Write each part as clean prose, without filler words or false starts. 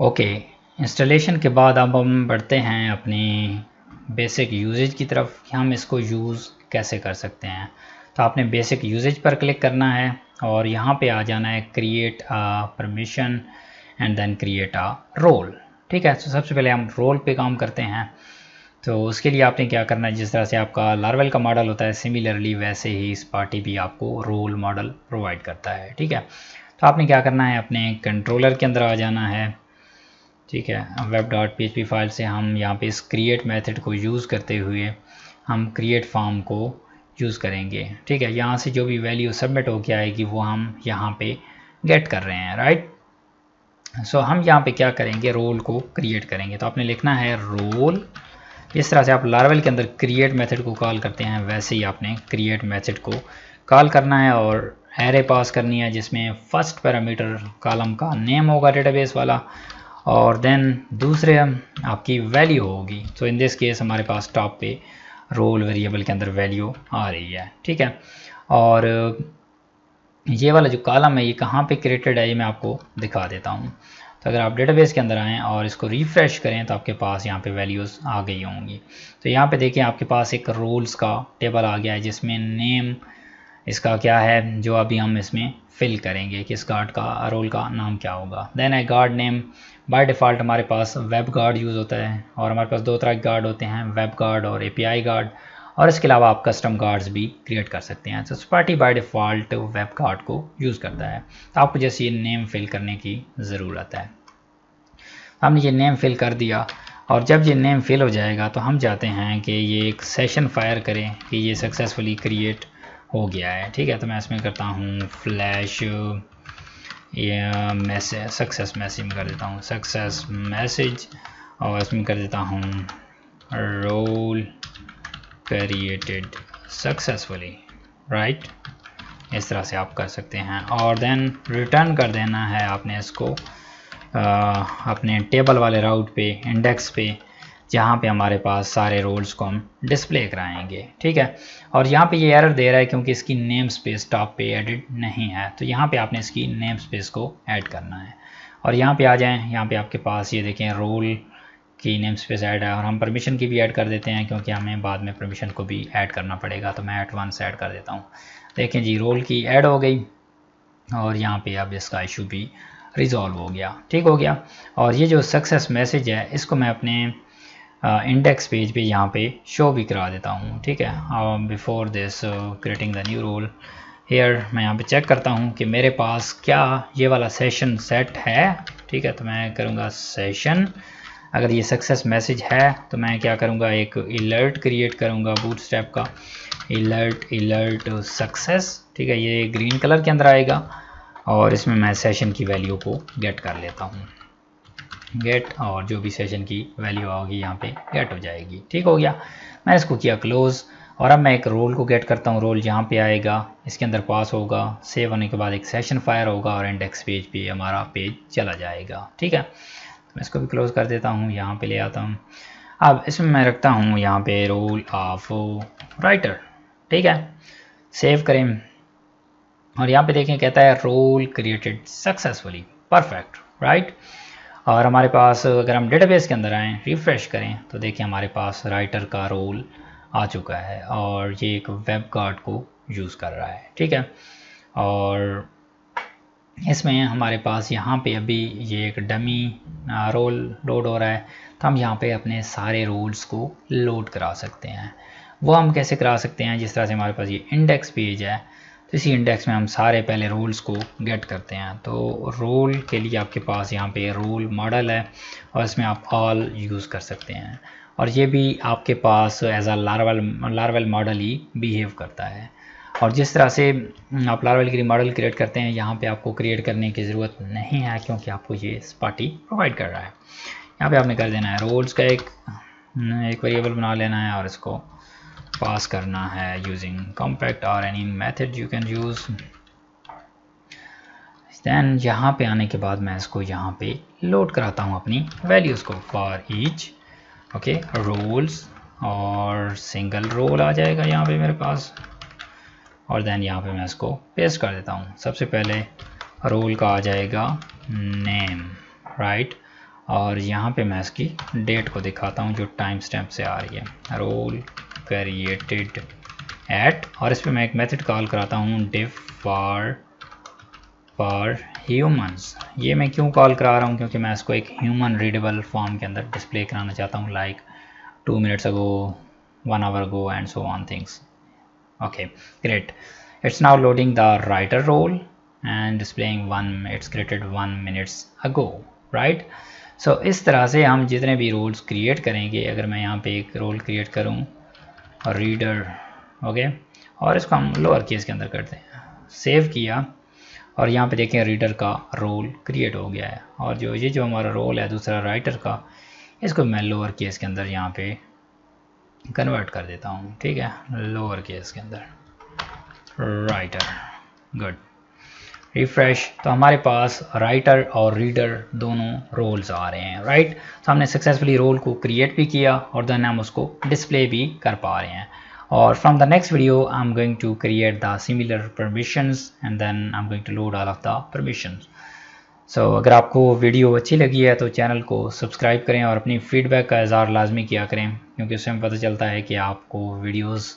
Okay, installation के बाद अब हम बढ़ते हैं अपनी बेसिक यूजेज की तरफ कि हम इसको यूज़ कैसे कर सकते हैं। तो आपने बेसिक यूजेज पर क्लिक करना है और यहाँ पे आ जाना है create a permission and then create a role. ठीक है, तो सबसे पहले हम रोल पे काम करते हैं। तो उसके लिए आपने क्या करना है, जिस तरह से आपका लार्वेल का मॉडल होता है सिमिलरली वैसे ही स्पार्टी भी आपको रोल मॉडल प्रोवाइड करता है। ठीक है, तो आपने क्या करना है, अपने कंट्रोलर के अंदर आ जाना है। ठीक है, web.php फाइल से हम यहाँ पे इस क्रिएट मेथड को यूज़ करते हुए हम क्रिएट फॉर्म को यूज़ करेंगे। ठीक है, यहाँ से जो भी वैल्यू सबमिट होके आएगी वो हम यहाँ पे गेट कर रहे हैं, राइट। सो हम यहाँ पे क्या करेंगे, रोल को क्रिएट करेंगे। तो आपने लिखना है रोल। इस तरह से आप लार्वेल के अंदर क्रिएट मेथड को कॉल करते हैं वैसे ही आपने क्रिएट मेथड को कॉल करना है और एरे पास करनी है जिसमें फर्स्ट पैरामीटर कॉलम का नेम होगा डेटाबेस वाला और देन दूसरे आपकी वैल्यू होगी। तो इन दिस केस हमारे पास टॉप पे रोल वेरिएबल के अंदर वैल्यू आ रही है। ठीक है, और ये वाला जो कॉलम है ये कहाँ पे क्रिएटेड है ये मैं आपको दिखा देता हूँ। तो अगर आप डेटाबेस के अंदर आएँ और इसको रिफ़्रेश करें तो आपके पास यहाँ पे वैल्यूज़ आ गई होंगी। तो यहाँ पे देखिए आपके पास एक रोल्स का टेबल आ गया है जिसमें नेम इसका क्या है जो अभी हम इसमें फिल करेंगे कि इस गार्ड का रोल का नाम क्या होगा। Then I guard name, by default हमारे पास वेब गार्ड यूज़ होता है और हमारे पास दो तरह के गार्ड होते हैं, वेब गार्ड और API गार्ड, और इसके अलावा आप कस्टम गार्ड्स भी क्रिएट कर सकते हैं। तो स्पार्टी बाय डिफ़ॉल्ट वेब गार्ड को यूज़ करता है। तो आपको जैसे ये नेम फिल करने की ज़रूरत है। हमने ये नेम फिल कर दिया और जब ये नेम फिल हो जाएगा तो हम चाहते हैं कि ये एक सेशन फायर करें कि ये सक्सेसफुली क्रिएट हो गया है। ठीक है, तो मैं इसमें करता हूँ फ्लैश मैसेज, सक्सेस मैसेज में कर देता हूँ सक्सेस मैसेज और इसमें कर देता हूँ रोल क्रिएटेड सक्सेसफुली, राइट। इस तरह से आप कर सकते हैं और देन रिटर्न कर देना है आपने इसको अपने टेबल वाले राउट पे, इंडेक्स पे, जहाँ पे हमारे पास सारे रोल्स को हम डिस्प्ले कराएंगे। ठीक है, और यहाँ पे ये एरर दे रहा है क्योंकि इसकी नेम स्पेस टॉप पे एडिट नहीं है। तो यहाँ पे आपने इसकी नेम स्पेस को ऐड करना है और यहाँ पे आ जाएं। यहाँ पे आपके पास ये देखें रोल की नेम स्पेस ऐड है और हम परमिशन की भी ऐड कर देते हैं क्योंकि हमें बाद में परमिशन को भी ऐड करना पड़ेगा। तो मैं एडवांस ऐड कर देता हूँ। देखें जी, रोल की ऐड हो गई और यहाँ पे अब इसका इशू भी रिजॉल्व हो गया। ठीक हो गया, और ये जो सक्सेस मैसेज है इसको मैं अपने इंडेक्स पेज पे यहाँ पे शो भी करा देता हूँ। ठीक है, before this creating the new role here मैं यहाँ पे चेक करता हूँ कि मेरे पास क्या ये वाला सेशन सेट है। ठीक है, तो मैं करूँगा सेशन, अगर ये सक्सेस मैसेज है तो मैं क्या करूँगा, एक अलर्ट क्रिएट करूँगा बूटस्ट्रैप का, अलर्ट सक्सेस। ठीक है, ये ग्रीन कलर के अंदर आएगा और इसमें मैं सेशन की वैल्यू को गेट कर लेता हूँ, गेट, और जो भी सेशन की वैल्यू होगी यहाँ पे गेट हो जाएगी। ठीक हो गया, मैंने इसको किया क्लोज और अब मैं एक रोल को गेट करता हूँ। रोल यहाँ पे आएगा, इसके अंदर पास होगा, सेव होने के बाद एक सेशन फायर होगा और इंडेक्स पेज पे हमारा पेज चला जाएगा। ठीक है, मैं इसको भी क्लोज कर देता हूँ, यहाँ पे ले आता हूँ। अब इसमें मैं रखता हूँ यहाँ पे रोल ऑफ राइटर। ठीक है, सेव करें और यहाँ पे देखें कहता है role created successfully, perfect, right. और हमारे पास अगर हम डेटाबेस के अंदर आएँ, रिफ़्रेश करें तो देखिए हमारे पास राइटर का रोल आ चुका है और ये एक वेब गार्ड को यूज़ कर रहा है। ठीक है, और इसमें हमारे पास यहाँ पे अभी ये एक डमी रोल लोड हो रहा है। तो हम यहाँ पे अपने सारे रोल्स को लोड करा सकते हैं। वो हम कैसे करा सकते हैं, जिस तरह से हमारे पास ये इंडेक्स पेज है तो इसी इंडेक्स में हम सारे पहले रोल्स को गेट करते हैं। तो रोल के लिए आपके पास यहाँ पे रोल मॉडल है और इसमें आप ऑल यूज़ कर सकते हैं और ये भी आपके पास एज अ लार्वेल मॉडल ही बिहेव करता है। और जिस तरह से आप लार्वेल के मॉडल क्रिएट करते हैं यहाँ पे आपको क्रिएट करने की ज़रूरत नहीं है क्योंकि आपको ये स्पार्टी प्रोवाइड कर रहा है। यहाँ पे आपने कर देना है रोल्स का एक वेरिएबल बना लेना है और इसको पास करना है यूजिंग कॉम्पैक्ट और any method you can use. Then यहाँ पे आने के बाद मैं इसको यहाँ पे लोड कराता हूँ अपनी वैल्यूज़ को फॉर ईच, ओके, रोल्स, और सिंगल रोल आ जाएगा यहाँ पे मेरे पास और देन यहाँ पे मैं इसको पेस्ट कर देता हूँ। सबसे पहले रोल का आ जाएगा नेम, राइट, और यहाँ पे मैं इसकी डेट को दिखाता हूँ जो टाइम स्टैम्प से आ रही है, रोल क्रिएटेड एट, और इस पर मैं एक मेथड कॉल कराता हूँ diff फॉर ह्यूमंस। ये मैं क्यों कॉल करा रहा हूँ, क्योंकि मैं इसको एक ह्यूमन रीडेबल फॉर्म के अंदर डिस्प्ले कराना चाहता हूँ, like 2 minutes ago, 1 hour ago and so on things. Okay, great. It's now loading the writer role and displaying it's created 1 minutes ago, right? So इस तरह से हम जितने भी रोल्स क्रिएट करेंगे, अगर मैं यहाँ पे एक रोल क्रिएट करूँ और रीडर, ओके, और इसको हम लोअर केस के अंदर करते हैं, सेव किया और यहाँ पे देखें रीडर का रोल क्रिएट हो गया है, और जो हमारा रोल है दूसरा राइटर का, इसको मैं लोअर केस के अंदर यहाँ पे कन्वर्ट कर देता हूँ, ठीक है, लोअर केस के अंदर राइटर। गुड, रिफ्रेश, तो हमारे पास राइटर और रीडर दोनों रोल्स आ रहे हैं, राइट। तो हमने सक्सेसफुली रोल को क्रिएट भी किया और देन हम उसको डिस्प्ले भी कर पा रहे हैं। और from the next video I am going to create the similar permissions and then I am going to load all of the permissions. So अगर आपको वीडियो अच्छी लगी है तो चैनल को सब्सक्राइब करें और अपनी फ़ीडबैक का इज़हार लाजमी किया करें, क्योंकि उससे हमें पता चलता है कि आपको वीडियोस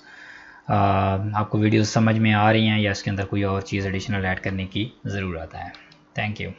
समझ में आ रही हैं या इसके अंदर कोई और चीज़ एडिशनल ऐड करने की ज़रूरत है। Thank you.